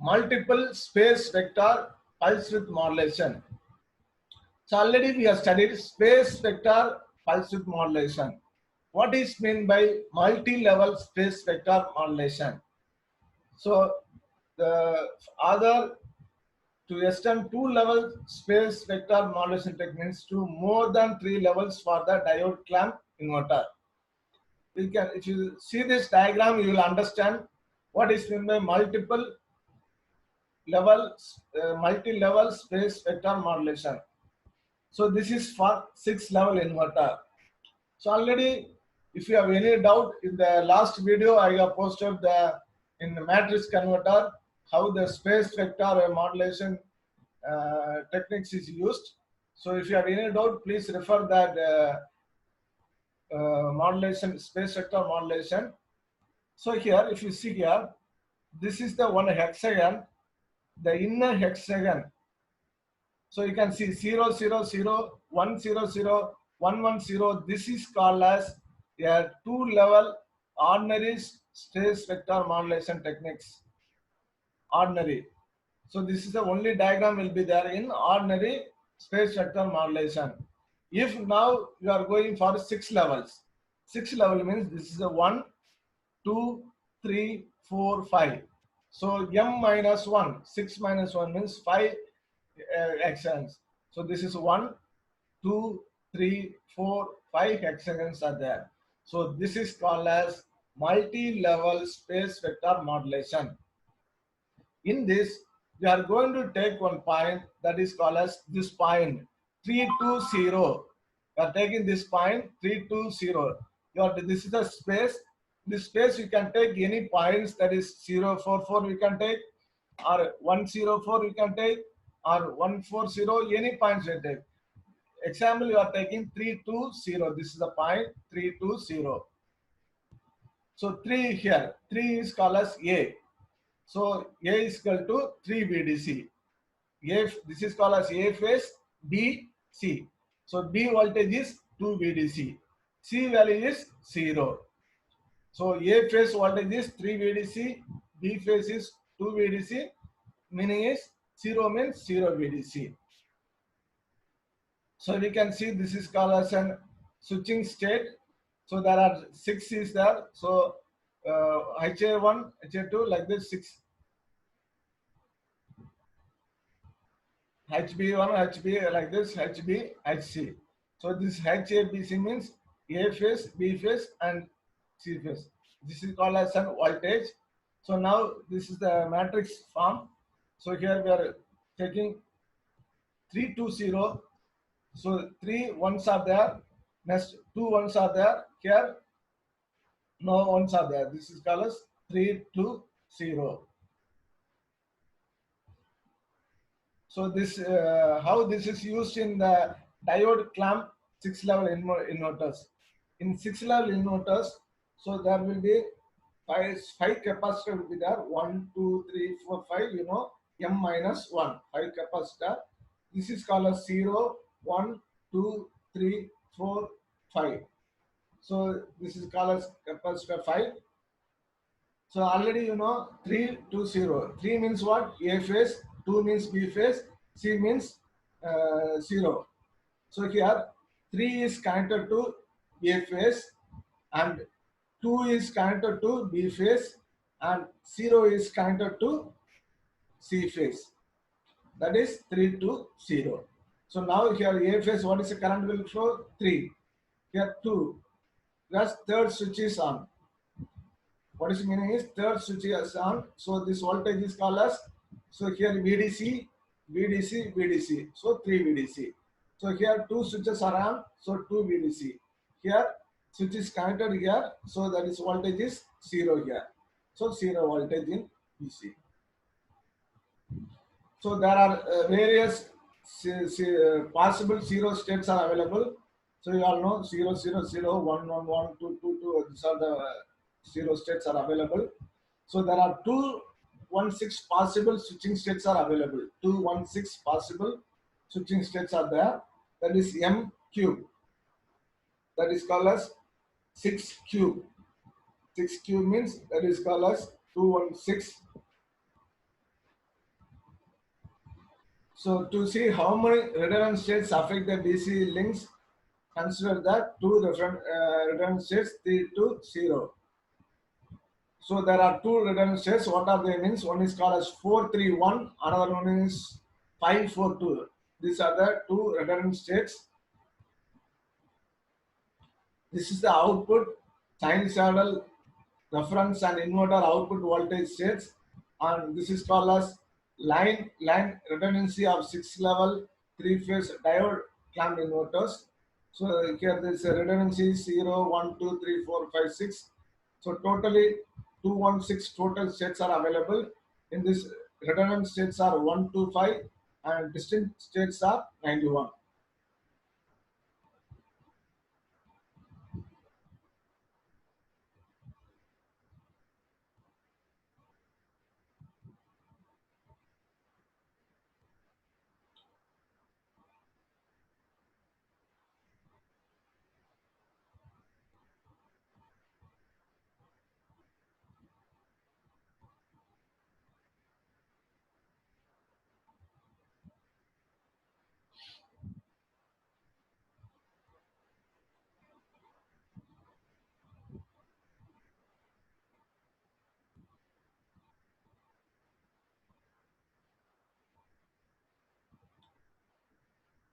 multiple space vector pulse width modulation. So already we have studied space vector pulse width modulation. What is meant by multi-level space vector modulation? So the other to extend two-level space vector modulation techniques to more than 3 levels for the diode clamp inverter. You can, if you see this diagram, you will understand what is meant by multi-level space vector modulation. So this is for 6-level inverter. So already, if you have any doubt, in the last video I have posted in the matrix converter how the space vector modulation techniques is used. So if you have any doubt, please refer that modulation, space vector modulation. So here, if you see here, this is the one hexagon, the inner hexagon. So you can see 0, 0, 0, 1, 0, 0, 1, 1, 0. This is called as a two-level ordinary space vector modulation techniques. Ordinary. So this is the only diagram will be there in ordinary space vector modulation. If now you are going for 6 levels, 6 level means this is a 1, 2, 3, 4, 5. So m minus 1, 6 minus 1 means 5 hexagons. So this is 1, 2, 3, 4, 5 hexagons are there. So this is called as multi-level space vector modulation. In this, we are going to take one point that is called as this point 320. We are taking this point 320. This is the space. This space you can take any points, that is 044 we can take, or 104 we can take, or 140, any points we take. Example, you are taking 320. This is the point 320. So 3 here, 3 is called as A. So A is equal to 3 VDC. This is called as A phase, B, C. So B voltage is 2 VDC. C value is 0. So A phase voltage is 3 VDC, B phase is 2 VDC, meaning is 0 means 0 VDC. So we can see this is called as an switching state. So there are 6 is there. So HA1, HA2 like this 6. HB1, HB like this, HB, HC. So this HABC means A phase, B phase and C phase. This is called as an voltage. So now this is the matrix form. So here we are taking 320. So 3 ones are there. Next 2 ones are there. Here no ones are there. This is called as 320. So this how this is used in the diode clamp 6-level inverters. In 6-level inverters, so there will be five capacitor will be there. 1, 2, 3, 4, 5. You know, m minus 1. 5 capacitor. This is called as 0, 1, 2, 3, 4, 5. So this is called as capacitor 5. So already you know 320. 3 means what? A phase. 2 means B phase. C means 0. So here 3 is connected to A phase and 2 is connected to B phase and 0 is connected to C phase. That is 320. So now here A phase, what is the current will flow? 3. Here 2. Thus third switch is on. What is meaning is third switch is on. So this voltage is called as, so here VDC, VDC, VDC. So 3 VDC. So here 2 switches are on. So 2 VDC. Here switch is connected here. So that is voltage is 0 here. So 0 voltage in DC. So there are various possible 0 states are available. So you all know 0, 0, 0, 1, 1, 1, 2, 2, 2. These are the 0 states are available. So there are 216 possible switching states are available. 216 possible switching states are there. That is M cube. That is called as 6 cube. 6 cube means that is called as 216 So to see how many redundant states affect the DC links, consider that two different redundant states 3 to 0. So there are two redundant states. What are they means? One is called as 431, another one is 542. These are the two redundant states. This is the output sinusoidal reference and inverter output voltage states, and this is called as line redundancy of 6-level 3-phase diode clamped inverters. So here this redundancy is 0, 1, 2, 3, 4, 5, 6. So totally 216 total states are available. In this redundant states are 1 to 5 and distinct states are 91.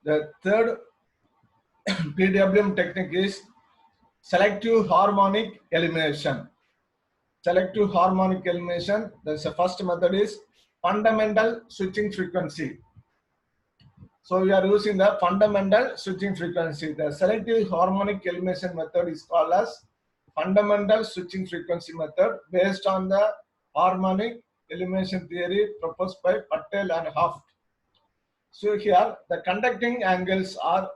The third PWM technique is selective harmonic elimination. Selective harmonic elimination, the first method is fundamental switching frequency. So we are using the fundamental switching frequency. The selective harmonic elimination method is called as fundamental switching frequency method based on the harmonic elimination theory proposed by Patel and Haft. So here the conducting angles are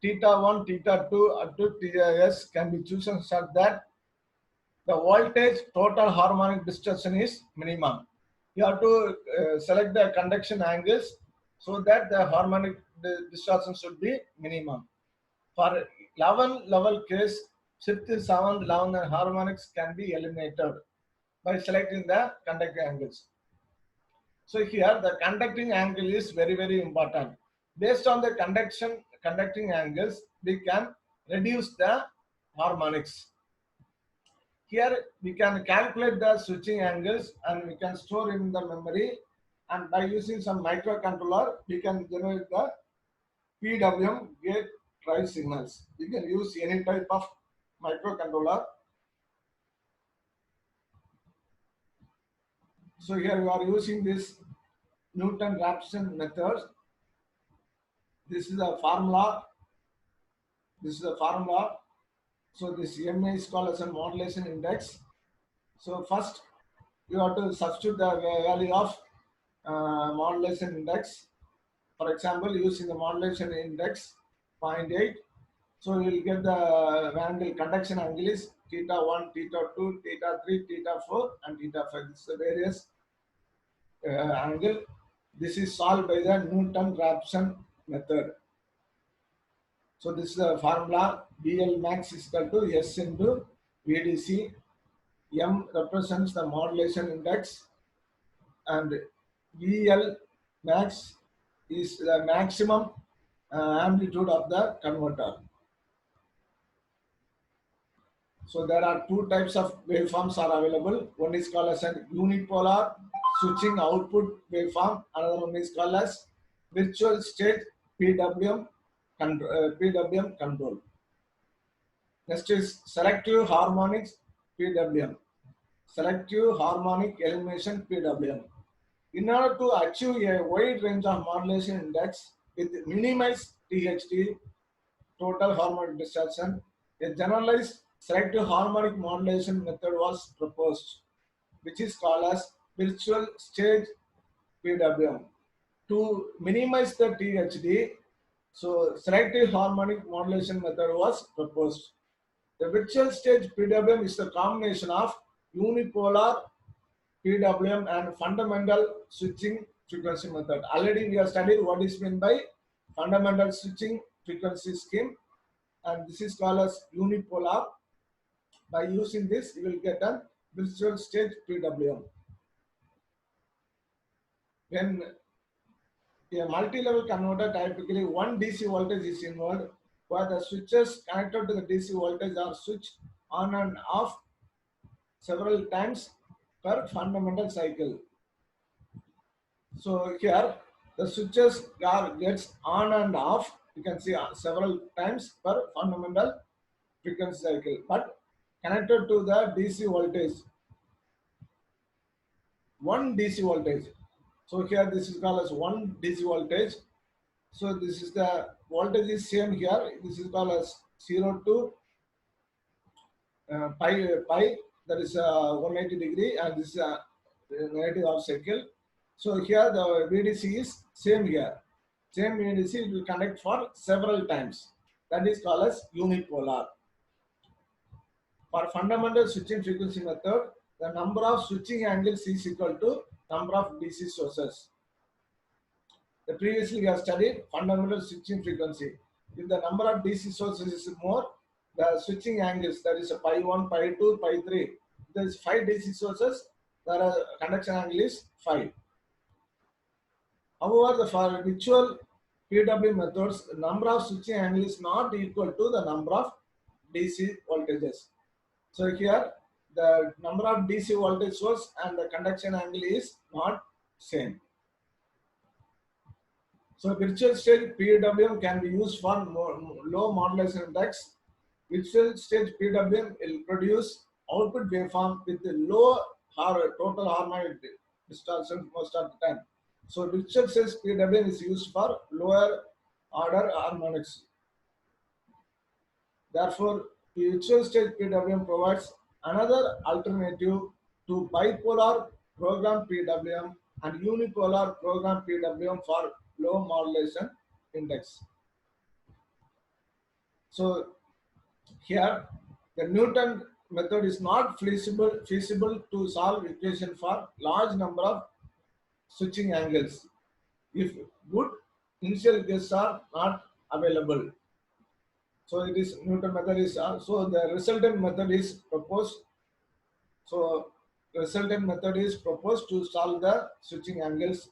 theta 1, theta 2 up to theta s can be chosen such that the voltage total harmonic distortion is minimum. You have to select the conduction angles so that the harmonic distortion should be minimum. For 11 level case, 6th, 7th, 11th and harmonics can be eliminated by selecting the conducting angles. So here the conducting angle is very important. Based on the conducting angles, we can reduce the harmonics. Here we can calculate the switching angles and we can store in the memory, and by using some microcontroller we can generate the PWM gate drive signals. You can use any type of microcontroller. So here we are using this Newton-Raphson method. This is a formula. This is a formula. So this MA is called as a modulation index. So first you have to substitute the value of modulation index. For example, using the modulation index 0.8, so you will get the angle, conduction angle is theta 1, theta 2, theta 3, theta 4, and theta 5. This is the various angle. This is solved by the Newton-Raphson method. So this is the formula. BL max is equal to S into VDC. M represents the modulation index, and VL max is the maximum amplitude of the converter. So there are two types of waveforms are available. One is called as an unipolar switching output waveform. Another one is called as virtual state PWM control. Next is selective harmonics PWM. Selective harmonic elimination PWM. In order to achieve a wide range of modulation index with minimized THD, total harmonic distortion, a generalized selective harmonic modulation method was proposed, which is called as virtual stage PWM. To minimize the THD, so selective harmonic modulation method was proposed. The virtual stage PWM is the combination of unipolar PWM and fundamental switching frequency method. Already we have studied what is meant by fundamental switching frequency scheme, and this is called as unipolar. By using this, you will get a virtual stage PWM. When A multi-level converter, typically one DC voltage is involved, where the switches connected to the DC voltage are switched on and off several times per fundamental cycle. So here the switches gets on and off. You can see several times per fundamental frequency cycle, but connected to the DC voltage, one DC voltage. So here this is called as one DC voltage. So this is the voltage is same here. This is called as 0 to pi, that is 180 degree, and this is negative half cycle. So here the VDC is same here. Same VDC it will connect for several times. That is called as unipolar. For fundamental switching frequency method, the number of switching angles is equal to number of DC sources. The previously we have studied fundamental switching frequency. If the number of DC sources is more, the switching angles, that is a pi 1, pi 2, pi 3. If there is 5 DC sources, the conduction angle is 5. However, for virtual PWM methods, the number of switching angles is not equal to the number of DC voltages. So here, the number of DC voltage source and the conduction angle is not same. So virtual stage PWM can be used for low modulation index. Virtual stage PWM will produce output waveform with low total harmonic distortion most of the time. So virtual stage PWM is used for lower order harmonics. Therefore, virtual stage PWM provides another alternative to bipolar program PWM and unipolar program PWM for low modulation index. So here the Newton method is not feasible to solve equation for large number of switching angles if good initial guesses are not available. So it is Newton method is so the resultant method is proposed. So resultant method is proposed to solve the switching angles.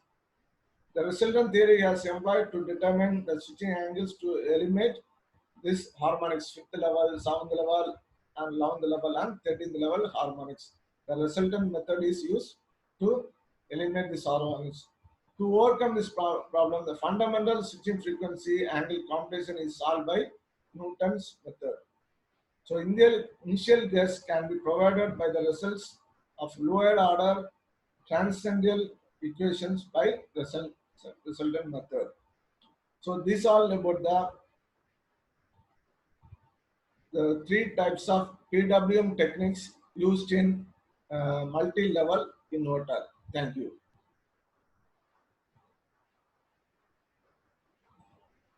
The resultant theory has employed to determine the switching angles to eliminate this harmonics, 5th level, 7th level, and 11th level, and 13th level harmonics. The resultant method is used to eliminate this harmonics. To overcome this problem, the fundamental switching frequency angle computation is solved by Newton's method. So initial guess can be provided by the results of lower order transcendental equations by resultant method. So these are about the 3 types of PWM techniques used in multi-level inverter. Thank you.